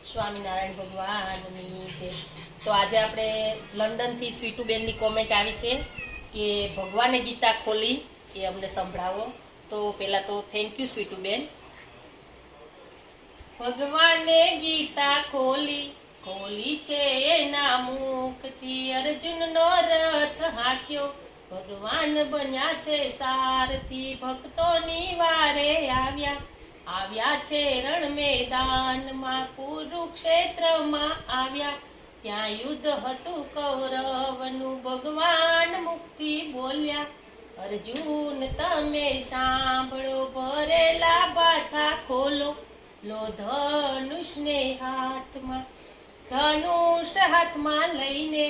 સ્વામિનારાયણ ભગવાનની જય. તો આજે આપણે લંડનથી સ્વીટુબેનની કોમેન્ટ આવી છે કે ભગવાને ગીતા ખોલી એ અમને સંભળાવો. તો પહેલાં તો થેન્ક યુ સ્વીટુબેન. ભગવાને ગીતા ખોલી છે એના મુખથી, અર્જુનનો રથ હાંક્યો, ભગવાન બન્યા છે સારથી, ભક્તોની વારે આવ્યા છે રણ મેદાનમાં, કુરુક્ષેત્રમાં આવ્યા, ત્યાં યુદ્ધ હતું કૌરવનું, ભગવાન મુખથી બોલ્યા, અર્જુન તમે સાંભળો, ભરેલા બાથા ખોલો, લો ધનુષને હાથમાં લઈને,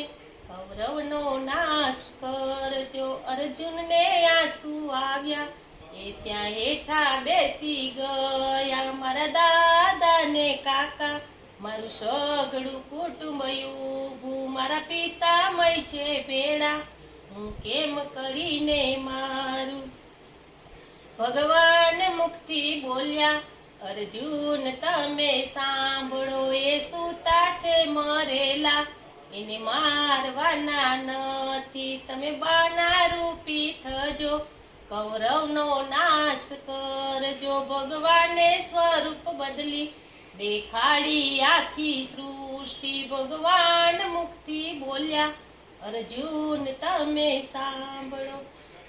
કૌરવનો નાશ કરજો. અર્જુનને આંસુ આવ્યા, એ ત્યાં હેઠા બેસી ગયા, મારા દાદા ને કાકા, મારું સગળું કુટુંબ ઊભું, મારા પિતામય છે ભેળા, હું કેમ કરીને મારું. ભગવાન મુખથી બોલ્યા, અર્જુન તમે સાંભળો, એ સૂતા છે મરેલા, એને મારવાના નથી, તમે બાના રૂપી થજો, કૌરવનો નાશ કરજો. ભગવાને સ્વરૂપ બદલી દેખાડી આખી સૃષ્ટિ, ભગવાન મુખથી બોલ્યા, અર્જુન તમે સાંભળો,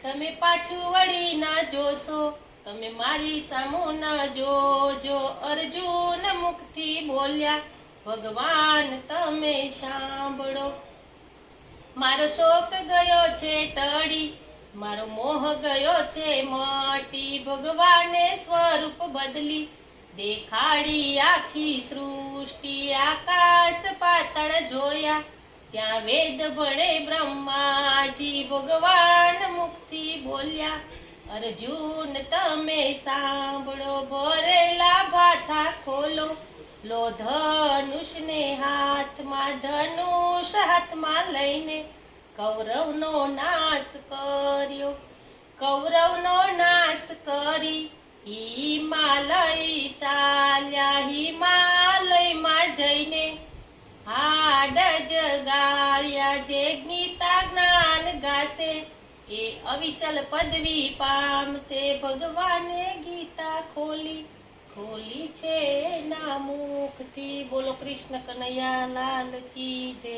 તમે પાછું વળી ના જોશો, તમે મારી સામો ના જોજો. અર્જુન મુખથી બોલ્યા, ભગવાન તમે સાંભળો, મારો શોક ગયો છે ટળી, મારો મોહ ગયો છે મટી, ભગવાને સ્વરૂપ બદલી દેખાડી આખી સૃષ્ટિ, આકાશ પાતાળ જોયા, ત્યાં વેદ ભણે બ્રહ્માજી, ભગવાન મુખથી બોલ્યા, અર્જુન તમે સાંભળો, ભરેલા બાથા ખોલો, લો ધનુષને હાથમાં, ધનુષ હાથમાં લઈને, કૌરવનો નાશ કર્યો, કૌરવનો નાશ કરી હિમાલય ચાલ્યા, હિમાલયમાં જઈને હાડ જગાડ્યા, જે ગીતા જ્ઞાન ગાશે એ અવિચલ પદવી પામશે, ભગવાને ગીતા ખોલી છે ના મુખથી. બોલો કૃષ્ણ કનૈયા લાલ કી જય.